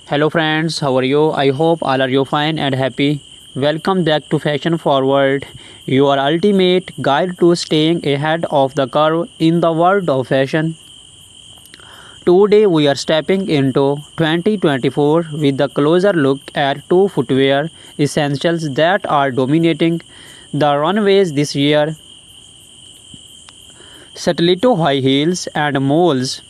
Hello friends, how are you? I hope all are you fine and happy. Welcome back to Fashion Forward, your ultimate guide to staying ahead of the curve in the world of fashion. Today we are stepping into 2024 with a closer look at two footwear essentials that are dominating the runways this year: stiletto high heels and moles.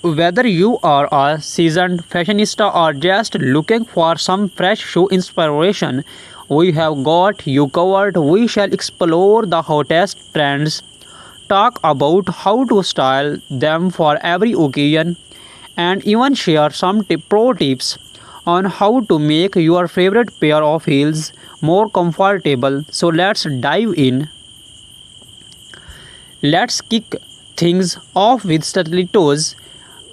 Whether you are a seasoned fashionista or just looking for some fresh shoe inspiration, we have got you covered. We shall explore the hottest trends, talk about how to style them for every occasion, and even share some pro tips on how to make your favorite pair of heels more comfortable. So let's dive in. Let's kick things off with stilettos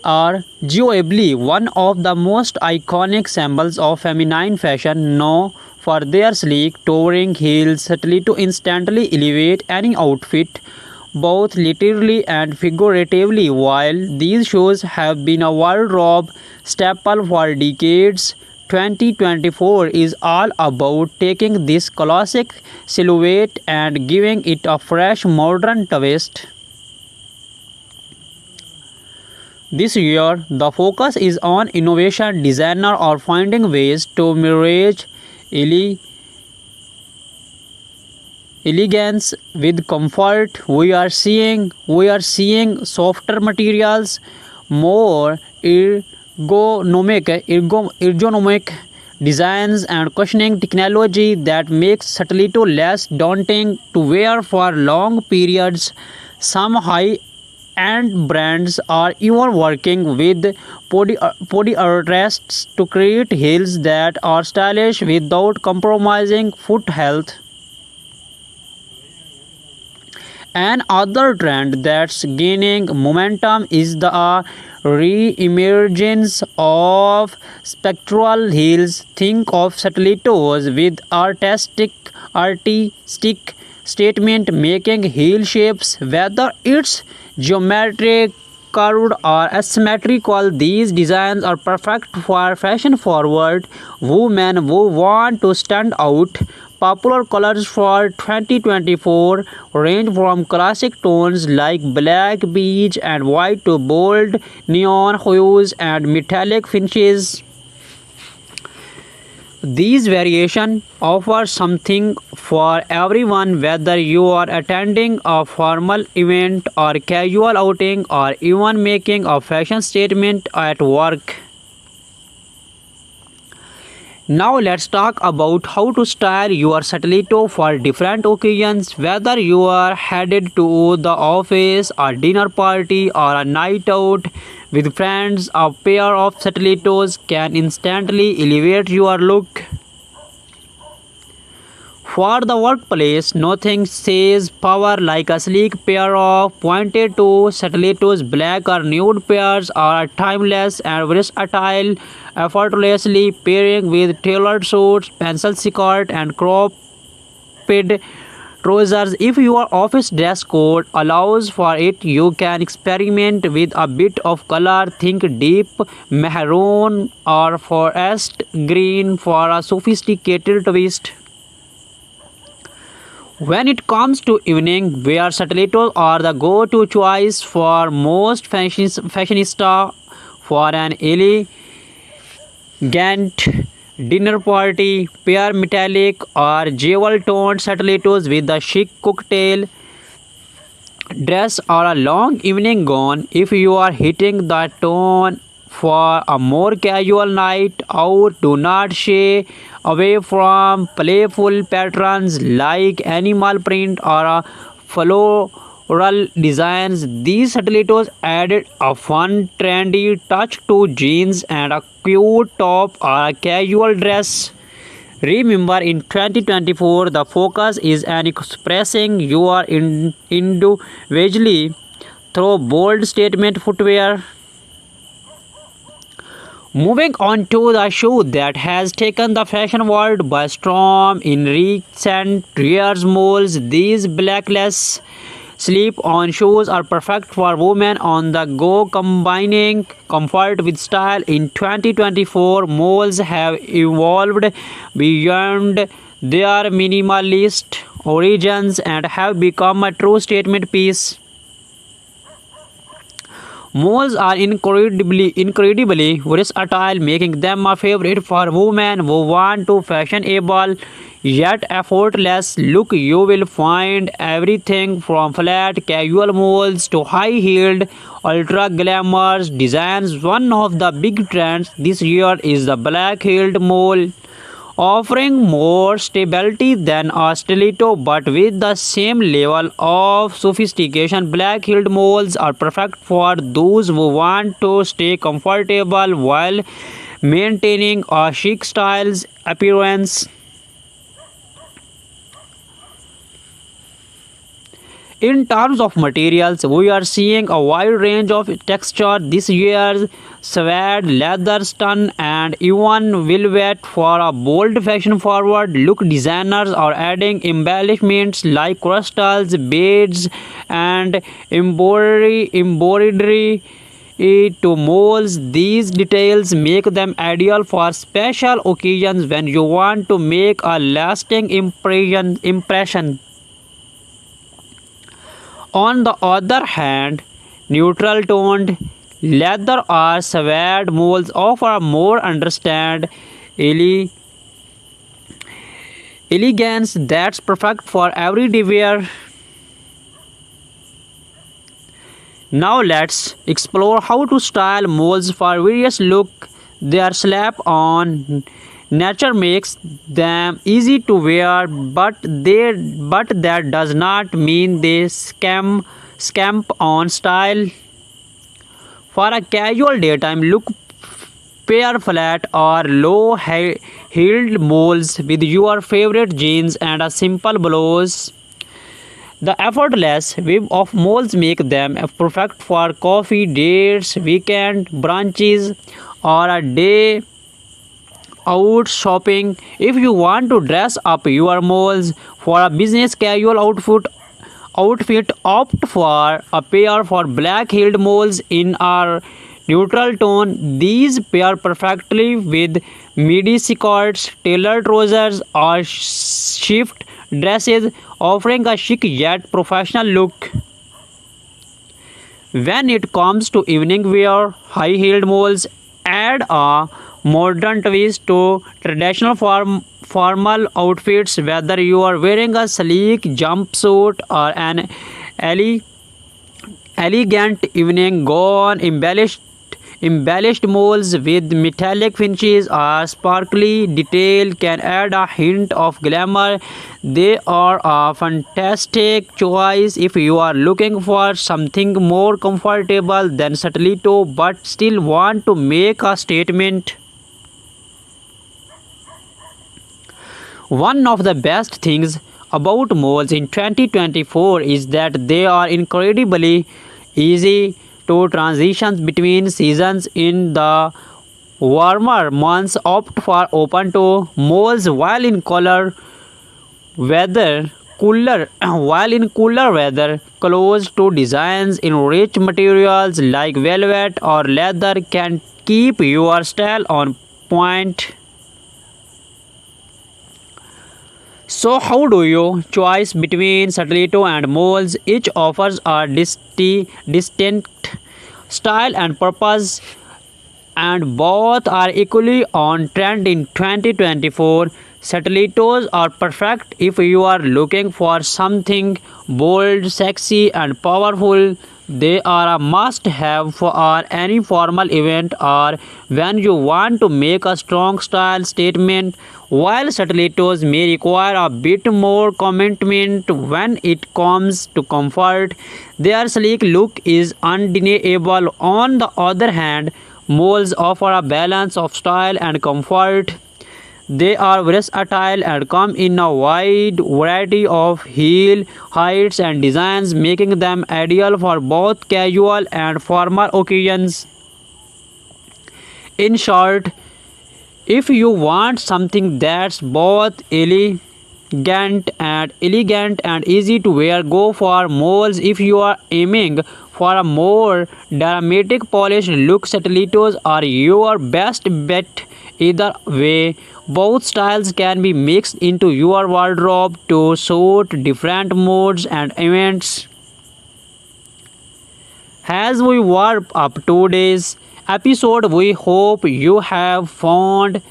are arguably one of the most iconic symbols of feminine fashion, known for their sleek, towering heels. Stiletto instantly elevate any outfit, both literally and figuratively. While these shoes have been a wardrobe staple for decades, 2024 is all about taking this classic silhouette and giving it a fresh modern twist. This year, the focus is on innovation, designer or finding ways to merge ele- elegance with comfort. We are seeing softer materials, more ergonomic designs, and cushioning technology that makes stiletto less daunting to wear for long periods. Some high and brands are even working with podiatrists to create heels that are stylish without compromising foot health. Another trend that's gaining momentum is the re-emergence of spectral heels. Think of stilettos with artistic statement making heel shapes, whether it's geometric, curved, or asymmetrical. These designs are perfect for fashion forward women who want to stand out. Popular colors for 2024 range from classic tones like black, beige, and white to bold neon hues and metallic finishes. These variations offer something for everyone, whether you are attending a formal event or casual outing or even making a fashion statement at work. Now let's talk about how to style your stiletto for different occasions. Whether you are headed to the office, a dinner party, or a night out with friends, a pair of stilettos can instantly elevate your look. For the workplace, nothing says power like a sleek pair of pointed toe stilettos. Black or nude pairs are timeless and versatile, effortlessly pairing with tailored suits, pencil skirt, and cropped trousers. If your office dress code allows for it, you can experiment with a bit of color. Think deep maroon or forest green for a sophisticated twist. When it comes to evening wear, stilettos are the go-to choice for most fashionista for an elegant dinner party. Pair metallic or jewel-toned stilettos with a chic cocktail dress or a long evening gown. If you are hitting the tone for a more casual night out, do not shy away from playful patterns like animal print or a floral designs. These stilettos added a fun, trendy touch to jeans and a cute top or a casual dress. Remember, in 2024, the focus is on expressing your individually through bold statement footwear. Moving on to the shoe that has taken the fashion world by storm in recent years, moles. These blackless slip-on shoes are perfect for women on the go, combining comfort with style. In 2024, malls have evolved beyond their minimalist origins and have become a true statement piece. Malls are incredibly versatile, making them a favorite for women who want to fashionable yet effortless look. You will find everything from flat casual malls to high-heeled ultra glamorous designs. One of the big trends this year is the black-heeled mall, offering more stability than a stiletto but with the same level of sophistication. Black-heeled malls are perfect for those who want to stay comfortable while maintaining a chic styles appearance. In terms of materials, we are seeing a wide range of texture this year: suede, leather, stun, and even velvet for a bold fashion-forward look. Designers are adding embellishments like crystals, beads, and embroidery to molds. These details make them ideal for special occasions when you want to make a lasting impression. On the other hand, neutral toned leather or suede molds offer a more understand elegance that's perfect for everyday wear. Now let's explore how to style molds for various look. Their slap on nature makes them easy to wear, but that does not mean they scamp on style. For a casual daytime look, pair flat or low-heeled molds with your favorite jeans and a simple blouse. The effortless web of molds make them perfect for coffee dates, weekend brunches, or a day out shopping. If you want to dress up your molds for a business casual outfit, opt for a pair for black-heeled molds in a neutral tone. These pair perfectly with midi skirts, tailored trousers, or shift dresses, offering a chic yet professional look. When it comes to evening wear, high-heeled molds add a modern twist to traditional formal outfits. Whether you are wearing a sleek jumpsuit or an elegant evening gown, embellished molds with metallic finishes or sparkly detail can add a hint of glamour. They are a fantastic choice if you are looking for something more comfortable than stiletto but still want to make a statement. One of the best things about malls in 2024 is that they are incredibly easy to transition between seasons. In the warmer months, opt for open toe malls, while in cooler weather, close to designs in rich materials like velvet or leather can keep your style on point. So how do you choose between stiletto and molds? Each offers a distinct style and purpose, and both are equally on trend in 2024. Stilettos are perfect if you are looking for something bold, sexy, and powerful. They are a must-have for any formal event or when you want to make a strong style statement. While stilettos may require a bit more commitment when it comes to comfort, their sleek look is undeniable. On the other hand, molds offer a balance of style and comfort. They are versatile and come in a wide variety of heel heights and designs, making them ideal for both casual and formal occasions. In short, if you want something that's both and elegant and easy to wear. Go for moles if you are aiming for a more dramatic polished look. Stilettos are your best bet. Either way, both styles can be mixed into your wardrobe to suit different moods and events. As we wrap up today's episode, we hope you have found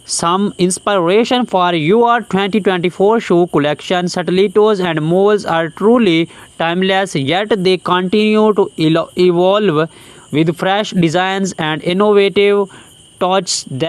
some inspiration for your 2024 shoe collection. Stilettos and moles are truly timeless, yet they continue to evolve with fresh designs and innovative touches that